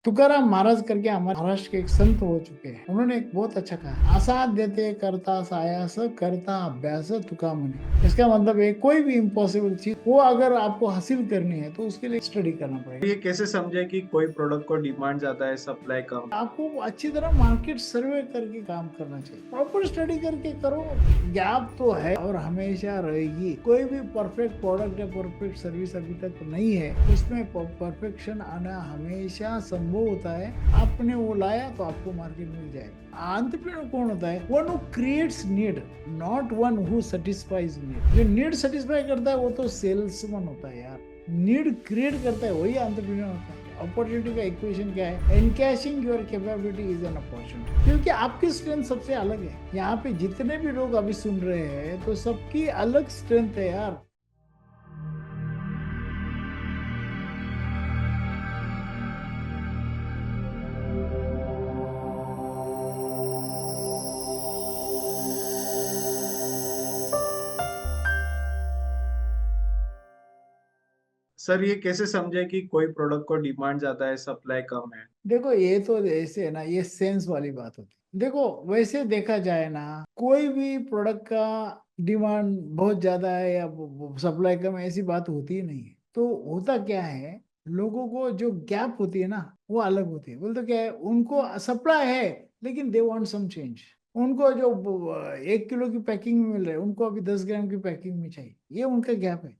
तुकाराम महाराज करके हमारे महाराष्ट्र के एक संत हो चुके हैं। उन्होंने एक बहुत अच्छा कहा, आसाद देते करता सायास करता अभ्यास तुका मुनि। इसका मतलब है कोई भी इम्पॉसिबल चीज वो अगर आपको हासिल करनी है तो उसके लिए स्टडी करना पड़ेगा। ये कैसे समझे कि कोई प्रोडक्ट को डिमांड ज्यादा है, सप्लाई कम? आपको अच्छी तरह मार्केट सर्वे करके काम करना चाहिए, प्रॉपर स्टडी करके करो। गैप तो है और हमेशा रहेगी। कोई भी परफेक्ट प्रोडक्ट या परफेक्ट सर्विस अभी तक नहीं है, उसमें परफेक्शन आना हमेशा संभव होता है। आपने वो लाया तो आपको मार्केट मिल जाएगा। एंटरप्रेन्योर कौन होता है? One who creates need, not one who satisfies need. जो नीड सेटिस्फाई करता है वो तो सेल्समैन होता है यार। नीड क्रिएट करता है वही एंटरप्रेन्योर होता है। अपॉर्चुनिटी का इक्वेशन क्या है? Encashing your capability is an opportunity. क्योंकि आपकी स्ट्रेंथ सबसे अलग है। यहाँ पे जितने भी लोग अभी सुन रहे हैं तो सबकी अलग स्ट्रेंथ है यार। सर, ये कैसे समझे कि कोई प्रोडक्ट को डिमांड ज्यादा है, सप्लाई कम है? देखो ये तो ऐसे है ना, ये सेंस वाली बात होती है। देखो वैसे देखा जाए ना, कोई भी प्रोडक्ट का डिमांड बहुत ज्यादा है या सप्लाई कम है, ऐसी बात होती ही नहीं है। तो होता क्या है, लोगों को जो गैप होती है ना वो अलग होती है। बोल तो क्या है, उनको सप्लाई है लेकिन दे वांट सम चेंज। उनको जो 1 किलो की पैकिंग में मिल रहा है उनको अभी 10 ग्राम की पैकिंग में चाहिए। ये उनका गैप है।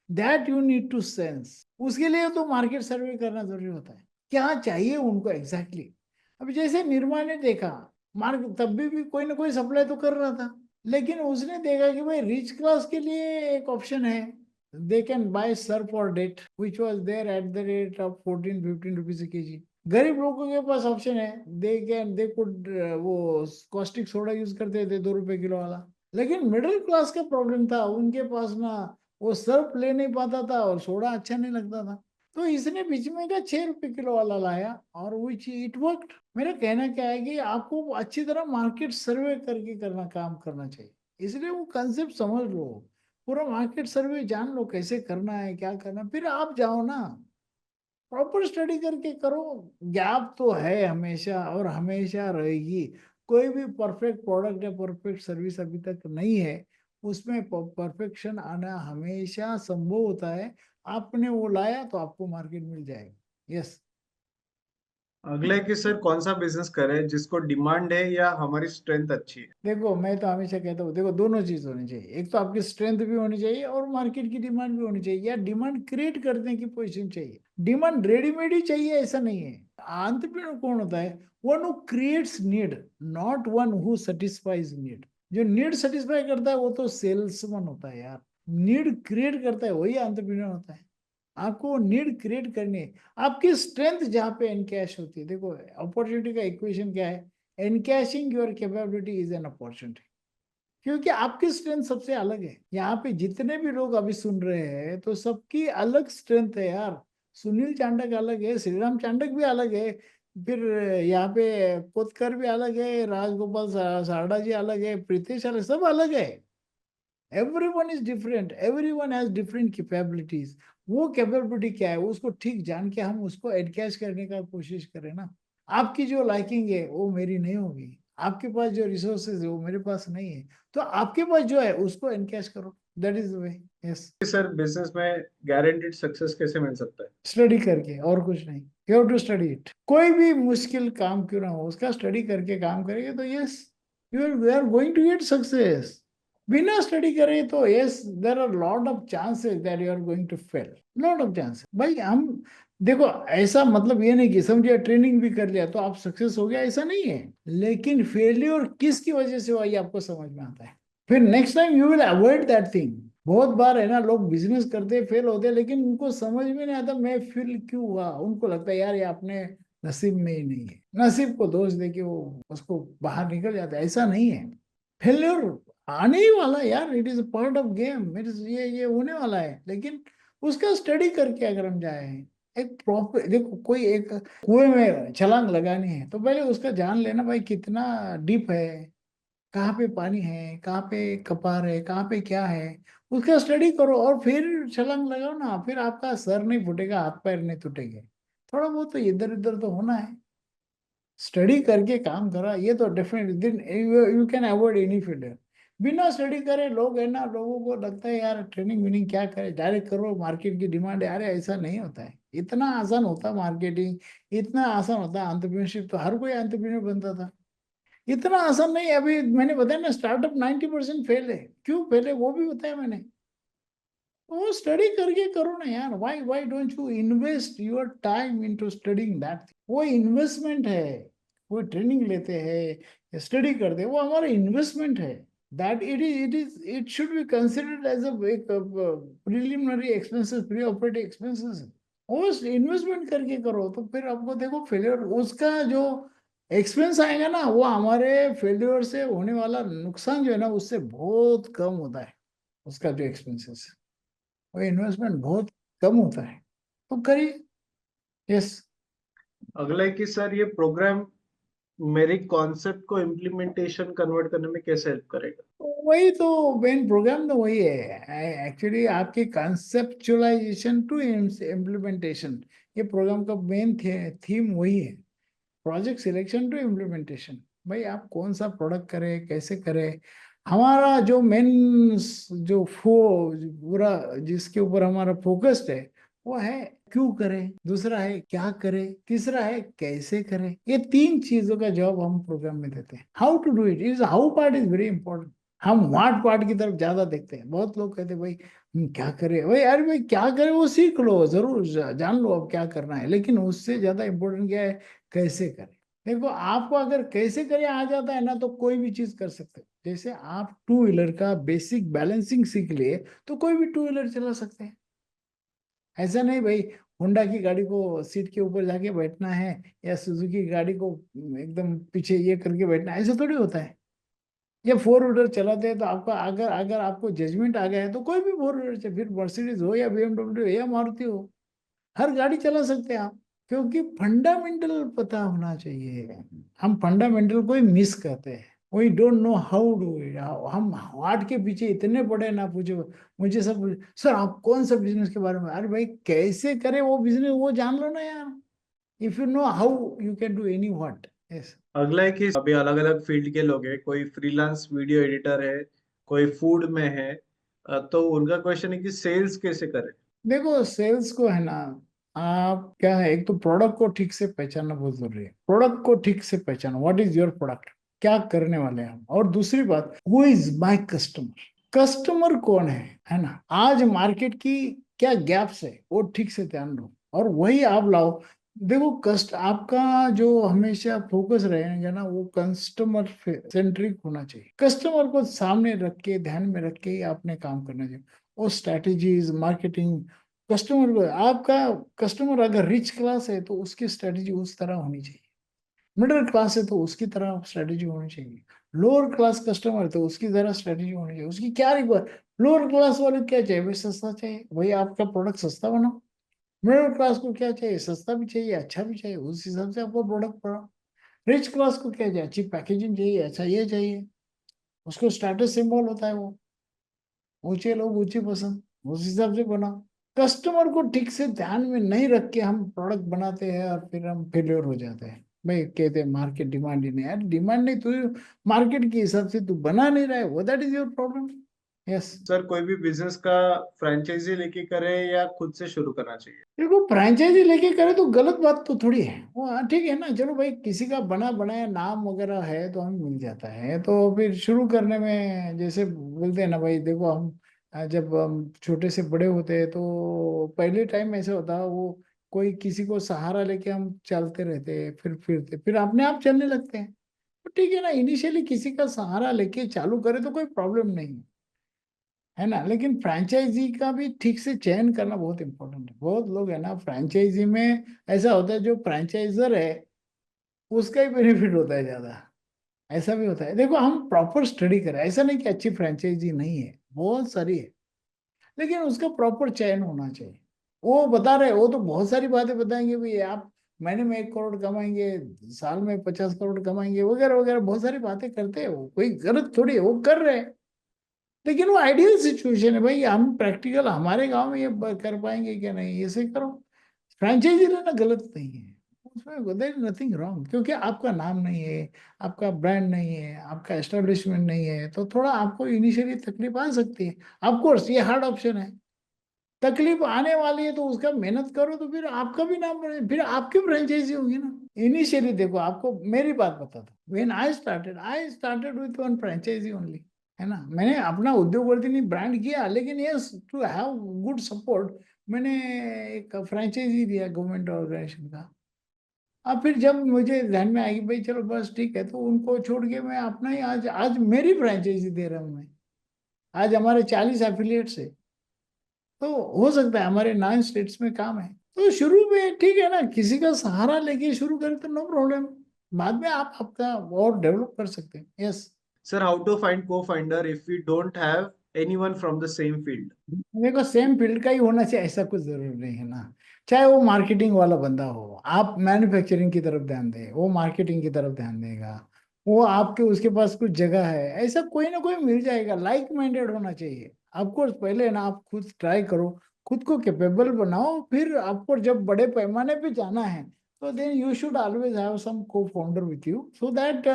That you need to sense. उसके लिए तो मार्केट सर्वे करना जरूरी होता है, क्या चाहिए उनको एग्जैक्टली exactly। अब जैसे निर्मा ने देखा, मार्केट तब भी कोई ना कोई सप्लाई तो कर रहा था, लेकिन उसने देखा कि भाई रिच क्लास के लिए एक ऑप्शन है, they can buy Surf or Det which was there at the rate of 14-15 rupees KG. गरीब लोगों के पास ऑप्शन है, दे कुड वो कॉस्टिक सोडा यूज करते थे 2 रुपए किलो वाला। लेकिन मिडिल क्लास का प्रॉब्लम था, उनके पास ना वो सर्फ ले नहीं पाता था और सोडा अच्छा नहीं लगता था। तो इसने बीच में का 6 रुपए किलो वाला लाया और विच इट वर्कड। मेरा कहना क्या है कि आपको अच्छी तरह मार्केट सर्वे करके काम करना चाहिए। इसलिए वो कंसेप्ट समझ लो, पूरा मार्केट सर्वे जान लो कैसे करना है, क्या करना है, फिर आप जाओ ना, प्रॉपर स्टडी करके करो। गैप तो है हमेशा और हमेशा रहेगी। कोई भी परफेक्ट प्रोडक्ट या परफेक्ट सर्विस अभी तक नहीं है, उसमें परफेक्शन आना हमेशा संभव होता है। आपने वो लाया तो आपको मार्केट मिल जाएगा। यस। अगला कि सर कौन सा बिजनेस करें, जिसको डिमांड है या हमारी स्ट्रेंथ अच्छी है? देखो मैं तो हमेशा कहता हूँ, देखो दोनों चीज होनी चाहिए। एक तो आपकी स्ट्रेंथ भी होनी चाहिए और मार्केट की डिमांड भी होनी चाहिए, या डिमांड क्रिएट करने की पोजीशन चाहिए। डिमांड रेडीमेड ही चाहिए ऐसा नहीं है। एंटरप्रेन्योर कौन होता है? One who creates need, not one who satisfies need. जो नीड सेटिस्फाई करता है वो तो सेल्समैन होता है यार। नीड क्रिएट करता है वही एंटरप्रेन्योर होता है। आपको नीड क्रिएट करनी है। आपकी स्ट्रेंथ जहाँ पे एनकैश होती है, देखो अपॉर्चुनिटी का इक्वेशन क्या है? Encashing your capability is an opportunity. क्योंकि आपकी स्ट्रेंथ सबसे अलग है। यहाँ पे जितने भी लोग अभी सुन रहे हैं तो सबकी अलग स्ट्रेंथ है यार। सुनील चांडक अलग है, श्रीराम चांडक भी अलग है, फिर यहाँ पे कोतकर भी अलग है, राजगोपाल सारडा जी अलग है, प्रीतेश अलग, सब अलग है। Everyone is different, everyone has different capabilities. वो कैपेबिलिटी क्या है उसको ठीक जान के हम उसको एडकैश करने का कोशिश करें ना। आपकी जो लाइकिंग है वो मेरी नहीं होगी, आपके पास जो रिसोर्सेज है वो मेरे पास नहीं है, तो आपके पास जो है उसको एनकैश करो। That is the way. Yes. Sir, business में गारंटीड सक्सेस कैसे मिल सकता है? स्टडी करके, और कुछ नहीं। You have to study it. कोई भी मुश्किल काम क्यों ना हो उसका स्टडी करके काम करेंगे तो yes, you are going to get success. बिना स्टडी करे तो yes, there are lot of chances that you are going to fail. Lot of chances भाई। हम देखो, ऐसा मतलब ये नहीं कि समझिए ट्रेनिंग भी कर लिया तो आप सक्सेस हो गया, ऐसा नहीं है। लेकिन फेलियर किसकी वजह से हुआ ये आपको समझ में आता है, फिर next time you will avoid that thing. बहुत बार है ना, लोग बिजनेस करते फेल होते लेकिन उनको समझ में नहीं आता मैं फेल क्यों हुआ। उनको लगता है यार ये अपने नसीब में ही नहीं है, नसीब को दोष दे के वो उसको बाहर निकल जाता है। ऐसा नहीं है। फेल्योर आने ही वाला है यार, it is a part of game. It is ये होने वाला है, लेकिन उसका स्टडी करके अगर हम जाए, एक प्रॉपर देखो, कोई एक कुएं में छलांग लगानी है तो पहले उसका जान लेना भाई कितना डीप है, कहाँ पे पानी है, कहाँ पे कपार है, कहाँ पे क्या है, उसका स्टडी करो और फिर छलांग लगाओ ना। फिर आपका सर नहीं फूटेगा, हाथ पैर नहीं टूटेंगे। थोड़ा बहुत तो इधर उधर तो होना है। स्टडी करके काम करा ये तो definitely you can avoid any failure. बिना स्टडी करे लोग है ना, लोगों को लगता है यार ट्रेनिंग विनिंग क्या करे, डायरेक्ट करो, मार्केट की डिमांड है। अरे ऐसा नहीं होता है, इतना आसान होता मार्केटिंग, इतना आसान होता एंटरप्रेन्योरशिप, तो हर कोई एंटरप्रेन्योर बनता था। इतना आसान नहीं है। अभी मैंने बताया ना, स्टार्टअप 90% फेल है। क्यों फेल है वो भी बताया मैंने। वो स्टडी करके करो ना यार। Why don't you invest your time into studying that. वो इन्वेस्टमेंट है। वो ट्रेनिंग लेते हैं, स्टडी करते हैं, वो हमारा इन्वेस्टमेंट है। That it should be considered as a preliminary expenses, pre operative expenses. वो इन्वेस्टमेंट करके करो तो फिर आपको देखो फेलियर उसका जो एक्सपेंस आएगा ना, वो हमारे फेल्योर से होने वाला नुकसान जो है ना, उससे बहुत कम होता है। उसका जो एक्सपेंसेस, वो इन्वेस्टमेंट बहुत कम होता है। तो करिए। यस। अगला है कि सर ये प्रोग्राम मेरे कॉन्सेप्ट को इम्प्लीमेंटेशन कन्वर्ट करने में कैसे हेल्प करेगा? वही तो मेन प्रोग्राम तो वही है एक्चुअली, आपके कंसेप्चुअलाइजेशन टू इम्प्लीमेंटेशन। ये प्रोग्राम का मेन थीम वही है। Project selection to implementation. भाई आप कौन सा प्रोडक्ट करें, कैसे करें। हमारा जो मेन जो पूरा जिसके ऊपर हमारा फोकस्ड है, वो है क्यों करें, दूसरा है क्या करें, तीसरा है कैसे करें। ये तीन चीजों का जवाब हम प्रोग्राम में देते हैं। How to do it is, how part is very important. हम व्हाट पार्ट की तरफ ज्यादा देखते हैं। बहुत लोग कहते हैं भाई क्या करें, भाई अरे भाई क्या करें वो सीख लो, जरूर जान लो अब क्या करना है, लेकिन उससे ज्यादा इंपॉर्टेंट क्या है, कैसे करें। देखो आपको अगर कैसे करें आ जाता है ना, तो कोई भी चीज कर सकते हो। जैसे आप टू व्हीलर का बेसिक बैलेंसिंग सीख लिए, तो कोई भी टू व्हीलर चला सकते हैं। ऐसा नहीं भाई होंडा की गाड़ी को सीट के ऊपर जाके बैठना है, या सुजुकी की गाड़ी को एकदम पीछे ये करके बैठना है, ऐसा थोड़ी होता है। या फोर व्हीलर चलाते हैं तो आपका अगर अगर आपको जजमेंट आ गया है तो कोई भी फोर व्हीलर से, फिर मर्सिडीज हो या बीएमडब्ल्यू हो या मारुति हो, हर गाड़ी चला सकते हैं आप। क्योंकि फंडामेंटल पता होना चाहिए। हम फंडामेंटल को ही मिस करते हैं। We don't know how do it. हम हार्ट के पीछे इतने बड़े ना पूछो। मुझे सब सर आप कौन सा बिजनेस के बारे में, अरे भाई कैसे करे वो बिजनेस वो जान लो ना यार। If you know how you can do any what. Yes. अगला है कि अभी अलग अलग फील्ड के लोग हैं, कोई फ्रीलांस वीडियो एडिटर है, कोई फूड में है, तो उनका क्वेश्चन है कि सेल्स कैसे करें? देखो सेल्स को है ना, आप क्या है, एक तो प्रोडक्ट को ठीक से पहचानना बहुत जरूरी है। प्रोडक्ट को ठीक से पहचानो, व्हाट इज योर प्रोडक्ट, क्या करने वाले हैं हम। और दूसरी बात, who is my customer, customer कौन है ना। आज मार्केट की क्या गैप्स है वो ठीक से ध्यान दो, और वही आप लाओ। देखो कस्ट आपका जो हमेशा फोकस रहेगा ना, वो कस्टमर सेंट्रिक होना चाहिए। कस्टमर को सामने रख के, ध्यान में रख के ही आपने काम करना चाहिए। और स्ट्रैटेजीज मार्केटिंग, कस्टमर को आपका कस्टमर अगर रिच क्लास है तो उसकी स्ट्रेटेजी उस तरह होनी चाहिए। मिडिल क्लास है तो उसकी तरह स्ट्रेटेजी होनी चाहिए। लोअर क्लास कस्टमर है तो उसकी तरह स्ट्रेटेजी होनी चाहिए। उसकी क्या रिक्वायर, लोअर क्लास वाले क्या चाहिए, भाई सस्ता चाहिए, भाई आपका प्रोडक्ट सस्ता बनाओ। मिडिल क्लास को क्या चाहिए, सस्ता भी चाहिए अच्छा भी चाहिए, उस हिसाब से आपको प्रोडक्ट बनाओ। रिच क्लास को क्या चाहिए, अच्छी पैकेजिंग चाहिए, अच्छा ये चाहिए। उसको स्टेटस सिंबल होता है वो, ऊंचे लोग ऊंची पसंद, उस हिसाब से बनाओ। कस्टमर को ठीक से ध्यान में नहीं रख के हम प्रोडक्ट बनाते हैं और फिर हम फेलियर हो जाते हैं। भाई कहते हैं मार्केट डिमांड ही नहीं है। डिमांड नहीं, तू मार्केट के हिसाब से तू बना नहीं रहा है, वो that is your problem. Yes. Sir कोई भी बिजनेस का फ्रेंचाइजी लेके करे या खुद से शुरू करना चाहिए? देखो फ्रेंचाइजी लेके करे तो गलत बात तो थोड़ी है वो। हाँ ठीक है ना, चलो भाई किसी का बना बनाया नाम वगैरह है तो हमें मिल जाता है, तो फिर शुरू करने में जैसे बोलते हैं ना भाई, देखो हम जब हम छोटे से बड़े होते हैं तो पहले टाइम ऐसे होता वो, कोई किसी को सहारा लेके हम चलते रहते हैं, फिर फिरते फिर अपने आप चलने लगते हैं। तो ठीक है ना, इनिशियली किसी का सहारा लेके चालू करे तो कोई प्रॉब्लम नहीं है ना। लेकिन फ्रैंचाइजी का भी ठीक से चयन करना बहुत इंपॉर्टेंट है। बहुत लोग है ना फ्रैंचाइजी में, ऐसा होता है जो फ्रैंचाइजर है उसका ही बेनिफिट होता है ज्यादा। ऐसा भी होता है। देखो हम प्रॉपर स्टडी करें, ऐसा नहीं कि अच्छी फ्रैंचाइजी नहीं है, बहुत सारी है, लेकिन उसका प्रॉपर चयन होना चाहिए। वो बता रहे, वो तो बहुत सारी बातें बताएंगे भाई आप महीने में 1 करोड़ कमाएंगे, साल में 50 करोड़ कमाएंगे, वगैरह वगैरह बहुत सारी बातें करते हैं। वो कोई गलत थोड़ी है, वो कर रहे हैं। लेकिन वो आइडियल सिचुएशन है भाई, हम प्रैक्टिकल हमारे गांव में ये कर पाएंगे क्या, नहीं ऐसे करो। फ्रेंचाइजी लेना गलत नहीं है, उसमें देयर इज नथिंग रॉन्ग, क्योंकि आपका नाम नहीं है, आपका ब्रांड नहीं है, आपका एस्टेब्लिशमेंट नहीं है, तो थोड़ा आपको इनिशियली तकलीफ आ सकती है। ऑफ कोर्स ये हार्ड ऑप्शन है, तकलीफ आने वाली है तो उसका मेहनत करो, तो फिर आपका भी नाम बने, फिर आपकी फ्रेंचाइजी होगी ना। इनिशियली देखो, आपको मेरी बात बता दो, when I started with one franchisee only, है ना। मैंने अपना उद्योग वर्धिनी ब्रांड किया, लेकिन yes to have good support मैंने एक फ्रेंचाइजी दिया गवर्नमेंट ऑर्गेनाइजेशन का। अब फिर जब मुझे ध्यान में आएगी भाई चलो बस ठीक है, तो उनको छोड़ के मैं अपना ही आज आज मेरी फ्रेंचाइजी दे रहा हूँ मैं। आज हमारे 40 एफिलिएट्स है, तो हो सकता है हमारे 9 स्टेट्स में काम है, तो शुरू में ठीक है ना, किसी का सहारा लेके शुरू करें तो नो प्रॉब्लम, बाद में आप आपका और डेवलप कर सकते हैं। Yes. Sir, how to find co-founder if we don't have anyone from the same field? देखो सेम फील्ड का ही होना चाहिए ऐसा कुछ जरूरी नहीं है ना। चाहे वो मार्केटिंग वाला बंदा हो, आप मैन्युफैक्चरिंग की तरफ ध्यान दें, वो मार्केटिंग की तरफ ध्यान देगा। वो आपके उसके पास कुछ जगह है, ऐसा कोई ना कोई मिल जाएगा, लाइक माइंडेड होना चाहिए। आपको पहले ना आप खुद ट्राई करो, खुद को कैपेबल बनाओ, फिर आपको जब बड़े पैमाने पे जाना है तो then you should always have some cofounder with you, so that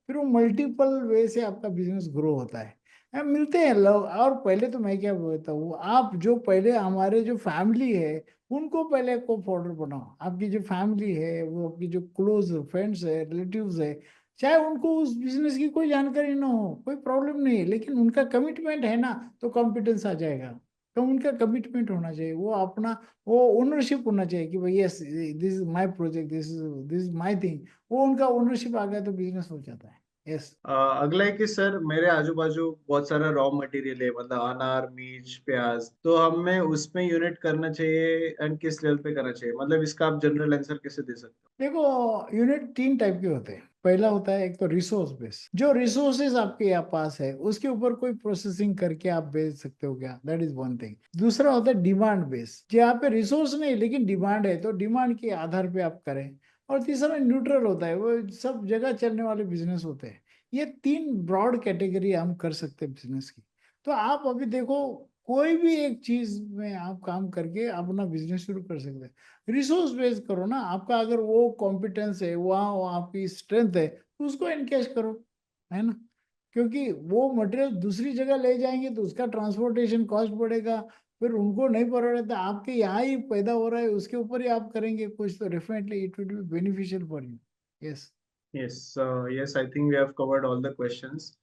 फिर वो मल्टीपल वे से आपका बिजनेस ग्रो होता है। मिलते हैं लोग। और पहले तो मैं क्या बोलता हूँ, आप जो पहले हमारे जो फैमिली है उनको पहले को फॉर्डर बनाओ। आपकी जो फैमिली है, वो आपकी जो क्लोज फ्रेंड्स है, रिलेटिव्स है, चाहे उनको उस बिजनेस की कोई जानकारी ना हो, कोई प्रॉब्लम नहीं है, लेकिन उनका कमिटमेंट है ना, तो कॉन्फिडेंस आ जाएगा। तो उनका कमिटमेंट होना चाहिए, वो अपना वो ओनरशिप होना चाहिए कि भाई yes this is my project, this is my thing. वो उनका ओनरशिप आ गया तो बिजनेस हो जाता है। यस। अगला है कि सर मेरे आजू बाजू बहुत सारा रॉ मटेरियल है, मतलब अनार, मिर्च, प्याज, तो हमें उसमें यूनिट करना चाहिए एंड किस लेवल पे करना चाहिए, मतलब इसका आप जनरल आंसर कैसे दे सकते देखो, यूनिट 3 टाइप के होते हैं। पहला होता है एक तो रिसोर्स बेस, जो रिसोर्सेज आपके यहाँ पास है उसके ऊपर कोई प्रोसेसिंग करके आप बेच सकते हो क्या, दैट इज वन थिंग। दूसरा होता है डिमांड बेस, जो यहाँ पे रिसोर्स नहीं लेकिन डिमांड है, तो डिमांड के आधार पे आप करें। और तीसरा न्यूट्रल होता है, वो सब जगह चलने वाले बिजनेस होते हैं। ये 3 ब्रॉड कैटेगरी हम कर सकते हैं बिजनेस की। तो आप अभी देखो, कोई भी एक चीज में आप काम करके अपना बिजनेस शुरू कर सकते हैं। रिसोर्स बेस करो ना, आपका अगर वो कॉम्पिटेंस है, वहाँ आपकी स्ट्रेंथ है, तो उसको एनकेश करो, है ना। क्योंकि वो मटेरियल दूसरी जगह ले जाएंगे तो उसका ट्रांसपोर्टेशन कॉस्ट बढ़ेगा, फिर उनको नहीं पड़ रहा था, आपके यहाँ ही पैदा हो रहा है उसके ऊपर ही आप करेंगे कुछ, तो definitely it will be beneficial for you. Yes. हैं? Yes, yes, I think we have covered all the questions.